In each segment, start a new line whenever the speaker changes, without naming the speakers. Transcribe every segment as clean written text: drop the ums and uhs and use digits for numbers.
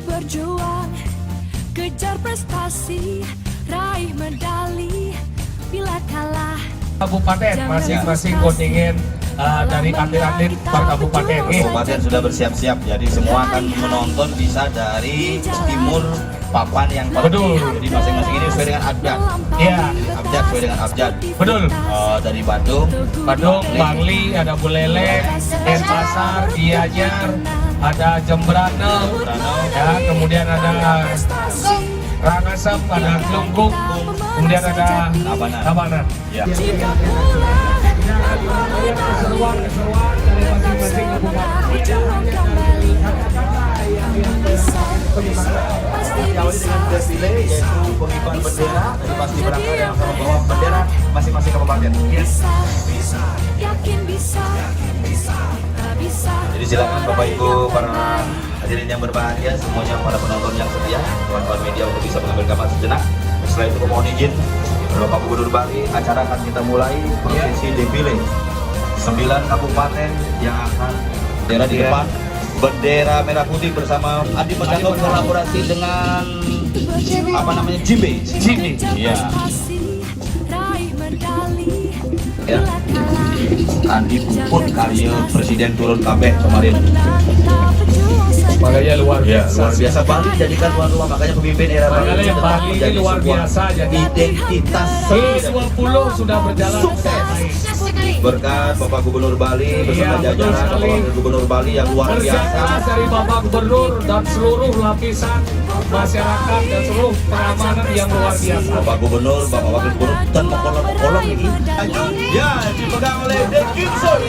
berjuang, kejar prestasi, raih medali. Bila kalah
Kabupaten masing-masing kontingen dari atlet-atlet per kabupaten.
Kabupaten sudah bersiap-siap, jadi semua akan menonton bisa dari timur papan yang
Betul.
Jadi masing-masing ini sesuai dengan abjad.
Iya.
Abjad sesuai dengan abjad.
Betul.
Dari Badung,
Bangli, ada Buleleng, Denpasar, Gianyar, ada Jembrana, ya, kemudian ada Rangasem, ada Klungkung, kemudian ada Tabanan.
Ya.
Keseruan dari masing-masing kabupaten.
Diawali dengan desfile yaitu pengibaran bendera dari pasti berangkat yang akan membawa bendera masing-masing kabupaten. Jadi silakan Bapak Ibu para hadirin yang berbahagia, semuanya para penonton yang setia, kawan-kawan media untuk bisa mengambil gambar sejenak. Setelah itu mohon izin Bapak Gubernur Bali, acara akan kita mulai prosesi defile 9 kabupaten yang akan bendera di depan, bendera merah putih bersama Adi Pegato kolaborasi dengan Jimbe. Iya. Ya. Andi Puput karya Presiden turun kabeh kemarin.
Makanya luar biasa.
Luar biasa Bali jadikan tuan rumah, makanya pemimpin era
Makanya Bali ini luar biasa, jadi
identitas
G20 sudah berjalan
sukses. Berkat Bapak Gubernur Bali beserta jajaran Bapak Gubernur Bali yang luar biasa.
Dari Bapak Gubernur dan seluruh lapisan masyarakat dan seluruh pengamanan yang luar biasa.
Bapak Gubernur, Bapak Wakil Gubernur dan kolom ini. Ya, dipegang oleh Dekinson.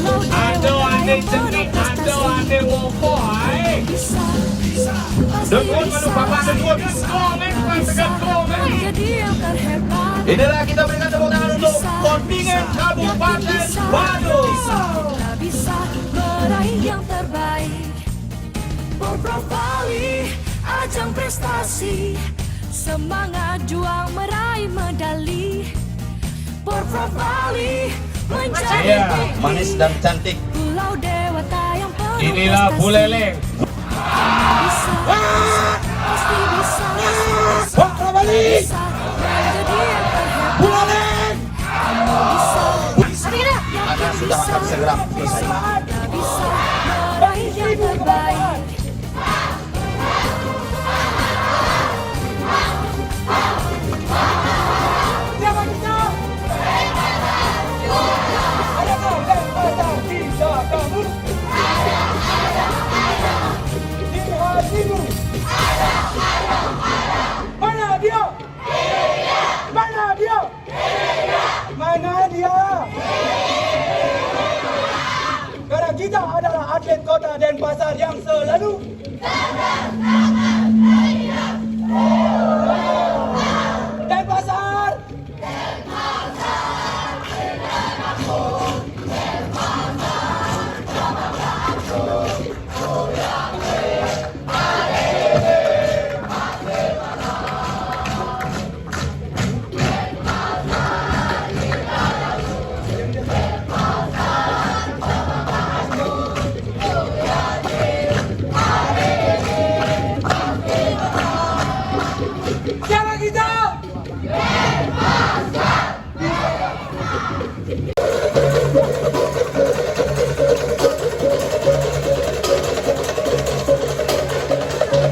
Aduh, ane cengik, aduh, ane wopo, hai. Dengun, manu bapak dengun, komen, tekan komen.
Inilah kita berikan tepuk tangan untuk kontingen Kabupaten Badung.
Bisa meraih yang terbaik. Porprov Bali, ajang prestasi, semangat juang meraih medali. Porprov Bali menjadi
manis dan cantik.
Pulau Dewata yang penuh
Inilah
prestasi.
Buleleng.
Bisa, pasti bisa.
Porprov Bali.
Bisa menjadi yang terhebat.
Buleleng.
Bisa,
Karena sudah akan segera selesai.
bisa meraih yang terbaik.
Mana dia? Mana dia? Mana dia? Karena kita adalah atlet kota Denpasar yang selalu Denpasar. Siapa kita?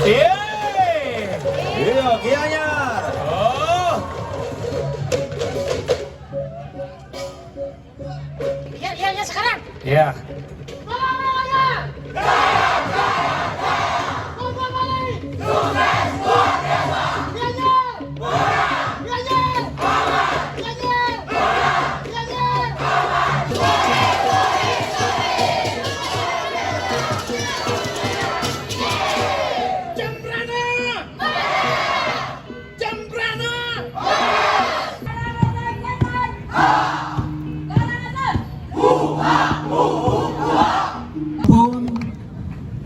Iya, Gianyar.
Oh,
Ya sekarang.
ya.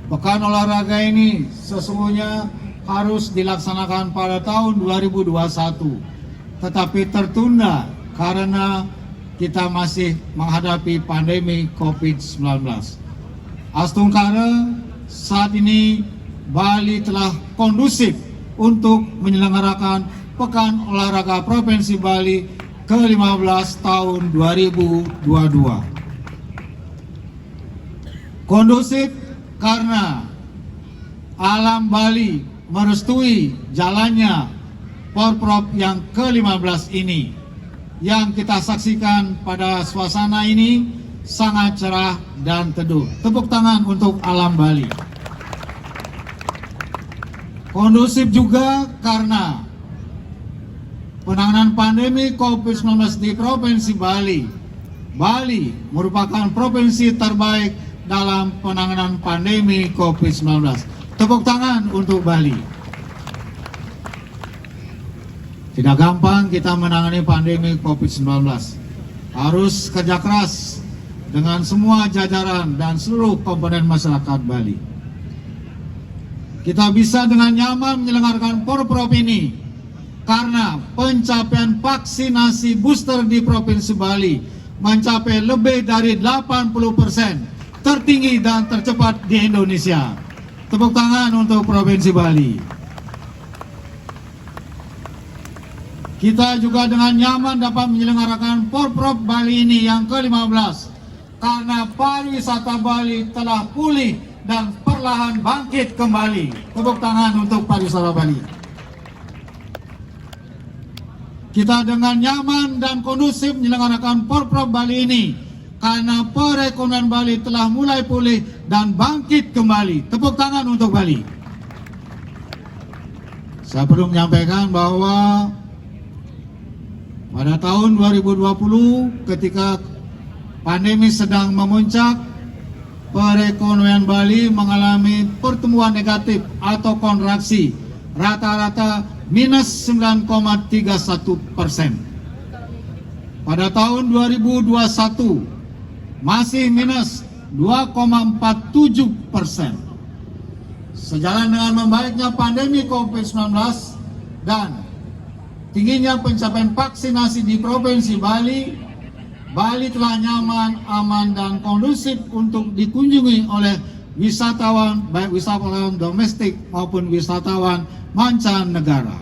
Pekan olahraga ini sesungguhnya harus dilaksanakan pada tahun 2021, tetapi tertunda karena kita masih menghadapi pandemi COVID-19. Astungkara, saat ini Bali telah kondusif untuk menyelenggarakan Pekan Olahraga Provinsi Bali ke-15 tahun 2022. Kondusif karena alam Bali merestui jalannya Porprov yang ke-15 ini. Yang kita saksikan pada suasana ini sangat cerah dan teduh. Tepuk tangan untuk alam Bali. Kondusif juga karena penanganan pandemi COVID-19 di Provinsi Bali. Bali merupakan provinsi terbaik dalam penanganan pandemi COVID-19. Tepuk tangan untuk Bali. Tidak gampang kita menangani pandemi COVID-19. Harus kerja keras dengan semua jajaran dan seluruh komponen masyarakat Bali. Kita bisa dengan nyaman menyelenggarakan Porprov ini karena pencapaian vaksinasi booster di Provinsi Bali mencapai lebih dari 80%, tertinggi dan tercepat di Indonesia. Tepuk tangan untuk Provinsi Bali. Kita juga dengan nyaman dapat menyelenggarakan Porprov Bali ini yang ke-15 karena pariwisata Bali telah pulih dan perlahan bangkit kembali. Tepuk tangan untuk pariwisata Bali. Kita dengan nyaman dan kondusif menyelenggarakan Porprov Bali ini karena perekonomian Bali telah mulai pulih dan bangkit kembali. Tepuk tangan untuk Bali. Saya perlu menyampaikan bahwa pada tahun 2020 ketika pandemi sedang memuncak, perekonomian Bali mengalami pertumbuhan negatif atau kontraksi rata-rata minus 9,31%. Pada tahun 2021 masih minus 2,47%. Sejalan dengan membaiknya pandemi COVID-19 dan tingginya pencapaian vaksinasi di Provinsi Bali, Bali telah nyaman, aman, dan kondusif untuk dikunjungi oleh wisatawan, baik wisatawan domestik maupun wisatawan mancanegara,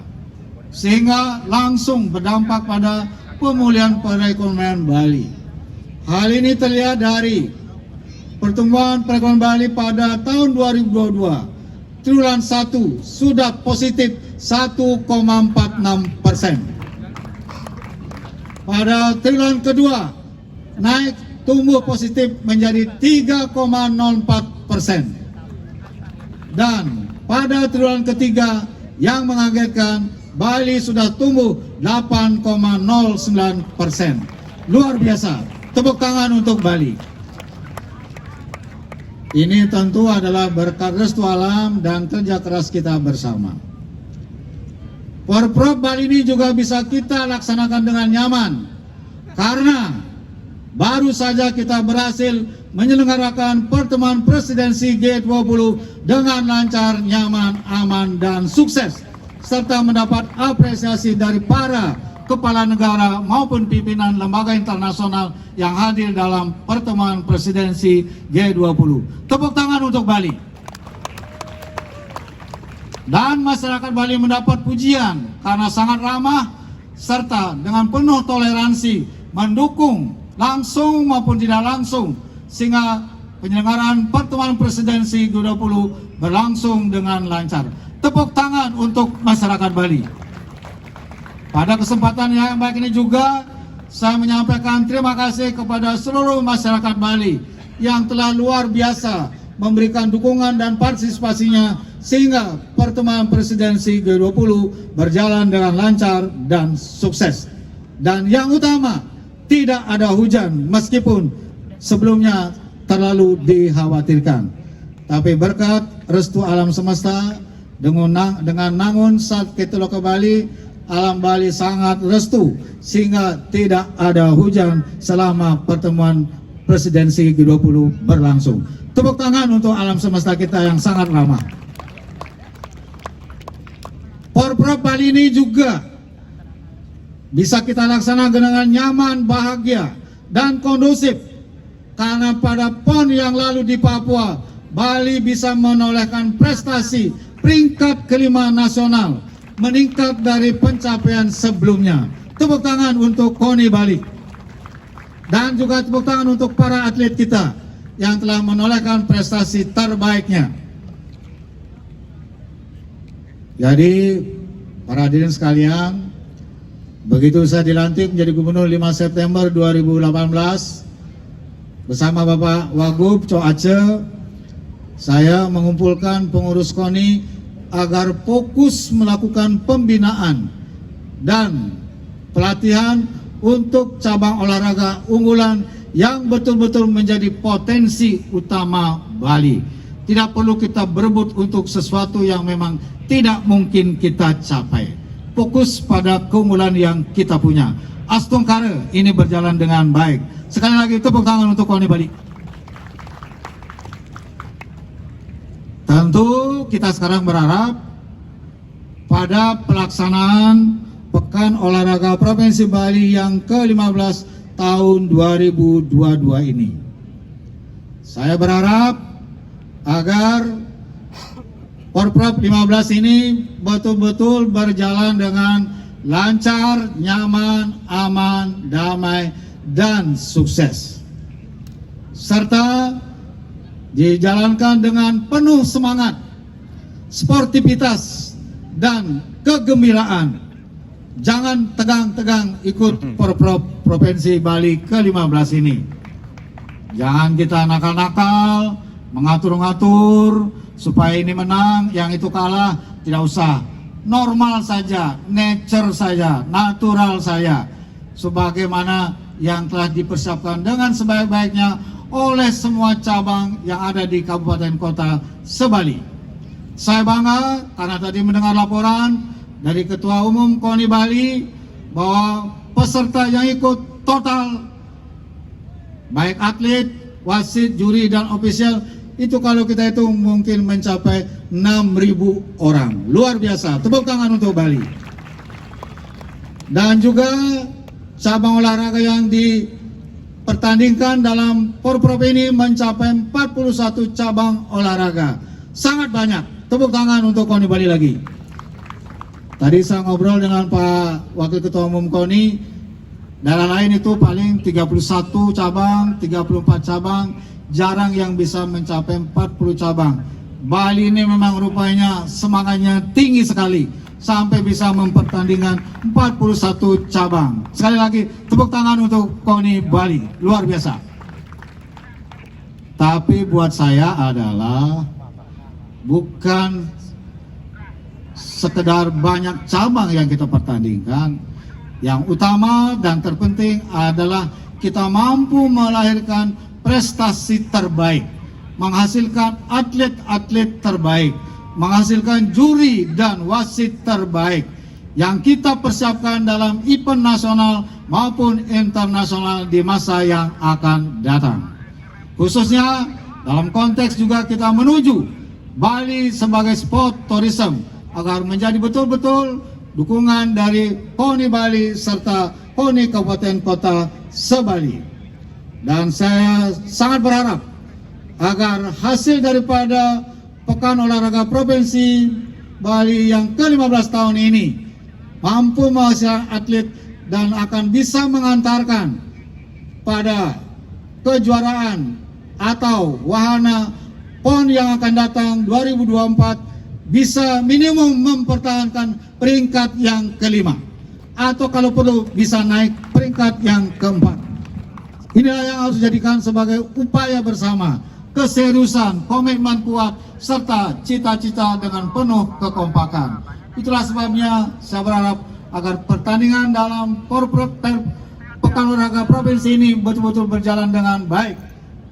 sehingga langsung berdampak pada pemulihan perekonomian Bali. Hal ini terlihat dari pertumbuhan perekonomian Bali pada tahun 2022. Triwulan 1 sudah positif 1,46%. Pada triwulan kedua naik tumbuh positif menjadi 3,04%. Dan pada triwulan ketiga yang mengagetkan, Bali sudah tumbuh 8,09%. Luar biasa. Tepuk tangan untuk Bali. Ini tentu adalah berkat restu alam dan kerja keras kita bersama. Porprov Bali ini juga bisa kita laksanakan dengan nyaman karena baru saja kita berhasil menyelenggarakan pertemuan presidensi G20 dengan lancar, nyaman, aman, dan sukses, serta mendapat apresiasi dari para kepala negara maupun pimpinan lembaga internasional yang hadir dalam pertemuan presidensi G20. Tepuk tangan untuk Bali. Dan masyarakat Bali mendapat pujian karena sangat ramah serta dengan penuh toleransi mendukung langsung maupun tidak langsung, sehingga penyelenggaraan pertemuan presidensi G20 berlangsung dengan lancar. Tepuk tangan untuk masyarakat Bali. Pada kesempatan yang baik ini juga saya menyampaikan terima kasih kepada seluruh masyarakat Bali yang telah luar biasa memberikan dukungan dan partisipasinya sehingga pertemuan presidensi G20 berjalan dengan lancar dan sukses. Dan yang utama, tidak ada hujan meskipun sebelumnya terlalu dikhawatirkan. Tapi berkat restu alam semesta dengan nangun saat kita ke Bali, alam Bali sangat restu sehingga tidak ada hujan selama pertemuan presidensi G20 berlangsung. Tepuk tangan untuk alam semesta kita yang sangat ramah. Porprov Bali ini juga bisa kita laksanakan dengan nyaman, bahagia, dan kondusif karena pada PON yang lalu di Papua, Bali bisa menolehkan prestasi peringkat kelima nasional, meningkat dari pencapaian sebelumnya. Tepuk tangan untuk KONI Bali. Dan juga tepuk tangan untuk para atlet kita yang telah menolehkan prestasi terbaiknya. Jadi, para hadirin sekalian, begitu saya dilantik menjadi gubernur 5 September 2018, bersama Bapak Wagub Co Aceh, saya mengumpulkan pengurus KONI agar fokus melakukan pembinaan dan pelatihan untuk cabang olahraga unggulan yang betul-betul menjadi potensi utama Bali. Tidak perlu kita berebut untuk sesuatu yang memang tidak mungkin kita capai. Fokus pada keunggulan yang kita punya. Astungkara ini berjalan dengan baik. Sekali lagi tepuk tangan untuk KONI Bali. Tentu kita sekarang berharap pada pelaksanaan Pekan Olahraga Provinsi Bali yang ke-15 tahun 2022 ini, saya berharap agar Porprov 15 ini betul-betul berjalan dengan lancar, nyaman, aman, damai, dan sukses, serta dijalankan dengan penuh semangat, sportivitas, dan kegembiraan. Jangan tegang-tegang ikut Porprov Provinsi Bali ke-15 ini. Jangan kita nakal-nakal, mengatur-ngatur supaya ini menang, yang itu kalah. Tidak usah. Normal saja, nature saja, natural saja. Sebagaimana yang telah dipersiapkan dengan sebaik-baiknya oleh semua cabang yang ada di kabupaten kota se-Bali. Saya bangga karena tadi mendengar laporan dari Ketua Umum KONI Bali bahwa peserta yang ikut total, baik atlet, wasit, juri, dan ofisial, itu kalau kita hitung mungkin mencapai 6.000 orang. Luar biasa. Tepuk tangan untuk Bali. Dan juga cabang olahraga yang dipertandingkan dalam Porprov ini mencapai 41 cabang olahraga. Sangat banyak. Tepuk tangan untuk KONI Bali lagi. Tadi saya ngobrol dengan Pak Wakil Ketua Umum KONI, daerah lain itu paling 31 cabang, 34 cabang, jarang yang bisa mencapai 40 cabang. Bali ini memang rupanya semangatnya tinggi sekali, sampai bisa mempertandingkan 41 cabang. Sekali lagi, tepuk tangan untuk KONI Bali, luar biasa. Tapi buat saya adalah bukan sekedar banyak cabang yang kita pertandingkan. Yang utama dan terpenting adalah kita mampu melahirkan prestasi terbaik, menghasilkan atlet-atlet terbaik, menghasilkan juri dan wasit terbaik yang kita persiapkan dalam event nasional maupun internasional di masa yang akan datang. Khususnya dalam konteks juga kita menuju Bali sebagai sport tourism, agar menjadi betul-betul dukungan dari KONI Bali serta KONI Kabupaten Kota se-Bali. Dan saya sangat berharap agar hasil daripada Pekan Olahraga Provinsi Bali yang ke-15 tahun ini mampu menghasilkan atlet dan akan bisa mengantarkan pada kejuaraan atau wahana PON yang akan datang 2024 bisa minimum mempertahankan peringkat yang kelima, atau kalau perlu bisa naik peringkat yang keempat. Inilah yang harus dijadikan sebagai upaya bersama, keseriusan, komitmen kuat, serta cita-cita dengan penuh kekompakan. Itulah sebabnya saya berharap agar pertandingan dalam Pekan Olahraga Provinsi ini betul-betul berjalan dengan baik,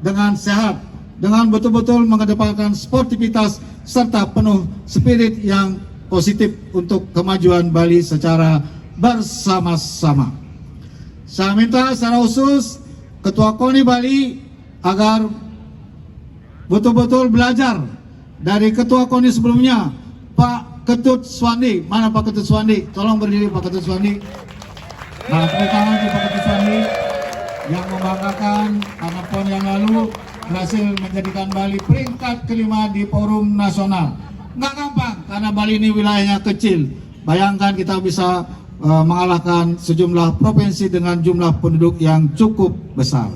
dengan sehat, dengan betul-betul mengedepankan sportivitas serta penuh spirit yang positif untuk kemajuan Bali secara bersama-sama. Saya minta secara khusus Ketua KONI Bali agar betul-betul belajar dari Ketua KONI sebelumnya, Pak Ketut Swandi. Mana Pak Ketut Swandi? Tolong berdiri Pak Ketut Swandi. Nah, tepuk tangan untuk Pak Ketut Swandi yang membanggakan karena tahun yang lalu berhasil menjadikan Bali peringkat kelima di forum nasional. Nggak gampang karena Bali ini wilayahnya kecil. Bayangkan kita bisa mengalahkan sejumlah provinsi dengan jumlah penduduk yang cukup besar.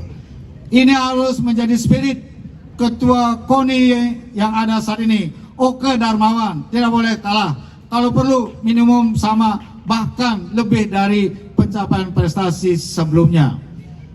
Ini harus menjadi spirit Ketua KONI yang ada saat ini, Oke Darmawan. Tidak boleh kalah. Kalau perlu minimum sama, bahkan lebih dari pencapaian prestasi sebelumnya.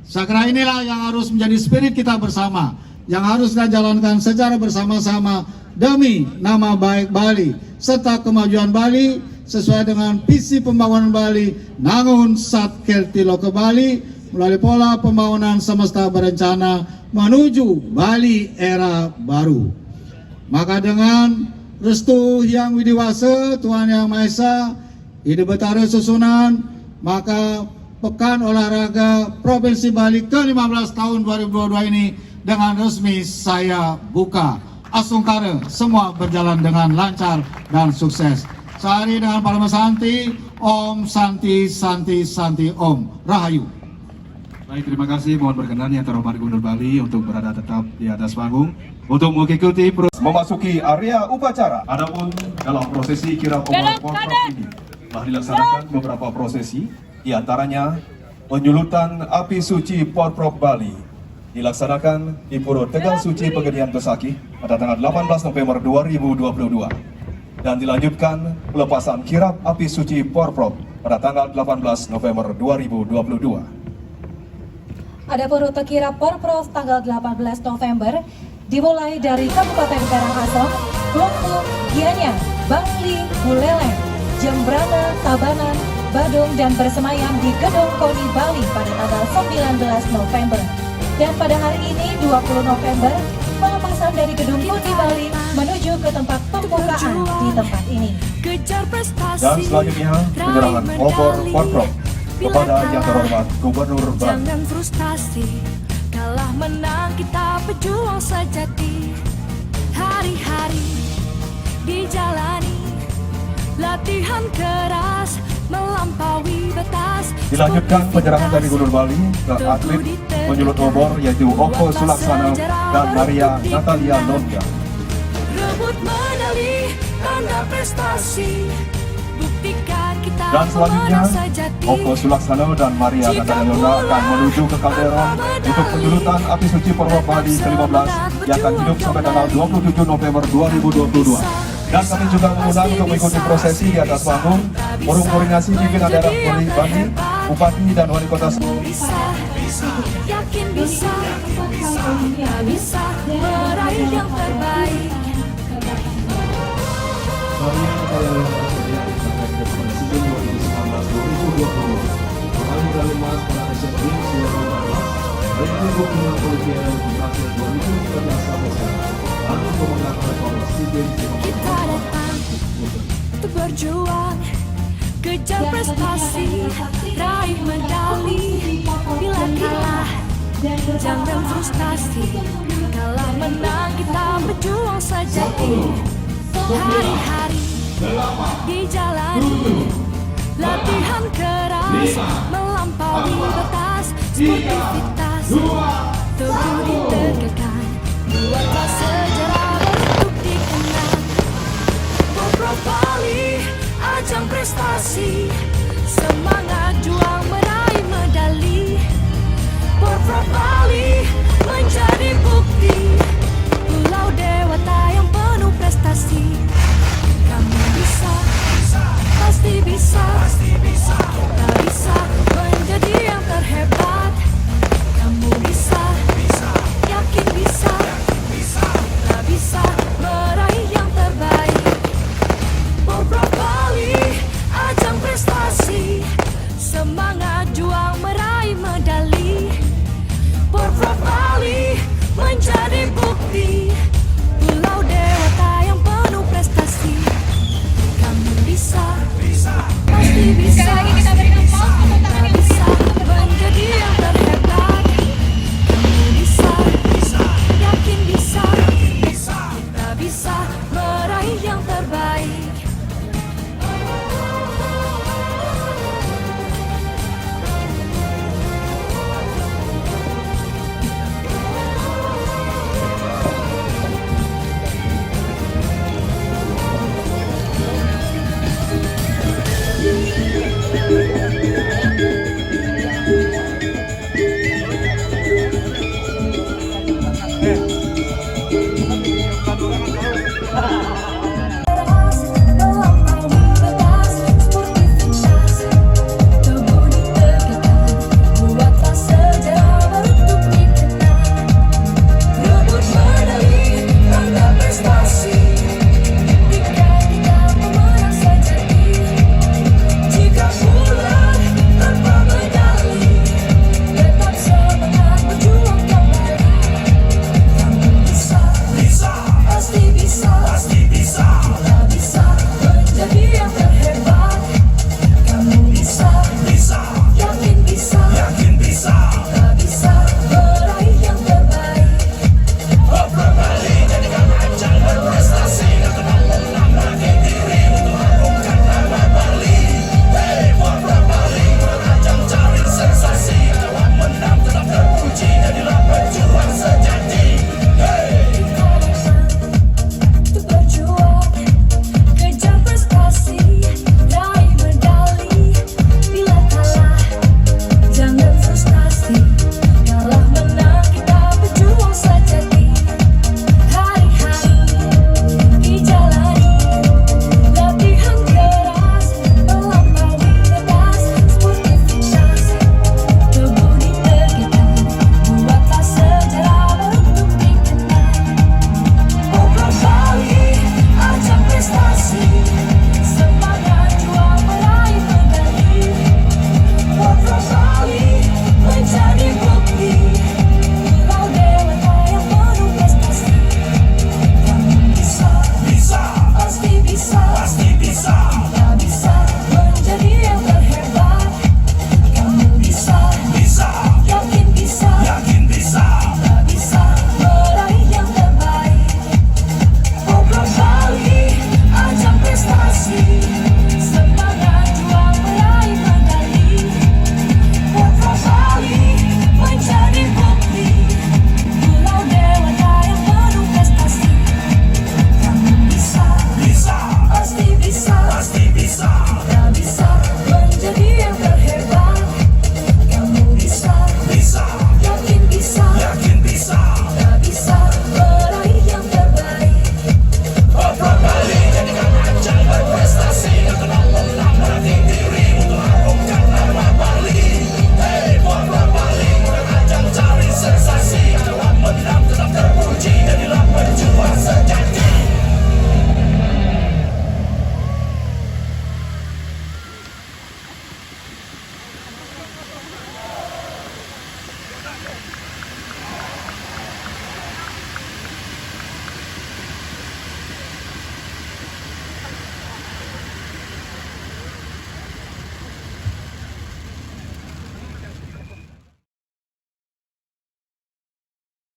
Saya kira inilah yang harus menjadi spirit kita bersama, yang harus kita jalankan secara bersama-sama demi nama baik Bali serta kemajuan Bali sesuai dengan visi pembangunan Bali Nangun Satkerti Loke Bali melalui pola pembangunan semesta berencana menuju Bali era baru. Maka dengan restu Hyang Widiwasa Tuhan Yang Maha Esa, Ide Betara Susunan, maka Pekan Olahraga Provinsi Bali ke-15 tahun 2022 ini dengan resmi saya buka. Asungkara semua berjalan dengan lancar dan sukses. Sehari dengan Parama Santi, Om Santi Santi Santi Om Rahayu.
Baik, terima kasih. Mohon berkenan yang terhormat Gubernur Bali untuk berada tetap di atas panggung untuk mengikuti
memasuki area upacara. Adapun dalam prosesi kirap obor Porprov ini telah dilaksanakan beberapa prosesi, di antaranya penyulutan api suci Porprov Bali dilaksanakan di Pura Tegal Suci Pegedian Besakih pada tanggal 18 November 2022 dan dilanjutkan pelepasan kirap api suci Porprov pada tanggal 18 November 2022.
Adapun rute kirap Porprov tanggal 18 November dimulai dari Kabupaten Karangasem, Kelungkung, Gianyar, Bangli, Buleleng, Jembrana, Tabanan, Badung dan bersemayam di Gedung KONI Bali pada tanggal 19 November. Dan pada hari ini 20 November pelepasan dari Gedung KONI Bali menuju ke tempat pembukaan di tempat ini.
Dan selanjutnya penyerangan obor Porprov kepada yang terhormat Gubernur Bali.
Jangan frustasi, kalah menang kita pejuang sejati. Hari-hari dijalani, latihan keras melampaui batas.
Dilanjutkan penyerangan dari Gubernur Bali ke atlet menyulut obor yaitu Oko Sulaksana dan Maria Natalia Longga.
Rebut medali, tanda prestasi, buktikan kita
Dan selanjutnya
pemenang sejati.
Oko Sulaksana dan Maria Natalia Longga akan menuju ke Kalderon untuk penyulutan api suci Porprov Bali ke-15 yang akan hidup sampai tanggal 27 November 2022. Dan kami juga mengundang untuk mengikuti prosesi di atas panggung forum koordinasi pimpinan daerah Polri Bali, Bupati dan Wali Kota.
Yakin bisa, tak bisa meraih yang terbaik. Kita datang untuk berjuang, kejar prestasi, raih medali. Bila kalah, jangan frustasi, kalah menang kita berjuang sejati. Hari-hari dijalani, latihan keras melampaui batas. Sportivitas teguh ditegakkan, buatlah sejarah untuk dikenang. Porprov Bali, ajang prestasi, semangat juang meraih medali. Porprov Bali menjadi bukti, pulau dewata yang penuh prestasi. Kamu bisa, pasti bisa, kita bisa menjadi yang terhebat. Kamu bisa, yakin bisa, kita bisa meraih yang terbaik. Porprov Bali, ajang prestasi, semangat juang meraih medali. Porprov Bali menjadi bukti, pulau dewata yang penuh prestasi. Kamu bisa, pasti bisa, kita bisa menjadi yang terhebat. Kamu bisa, yakin bisa, kita bisa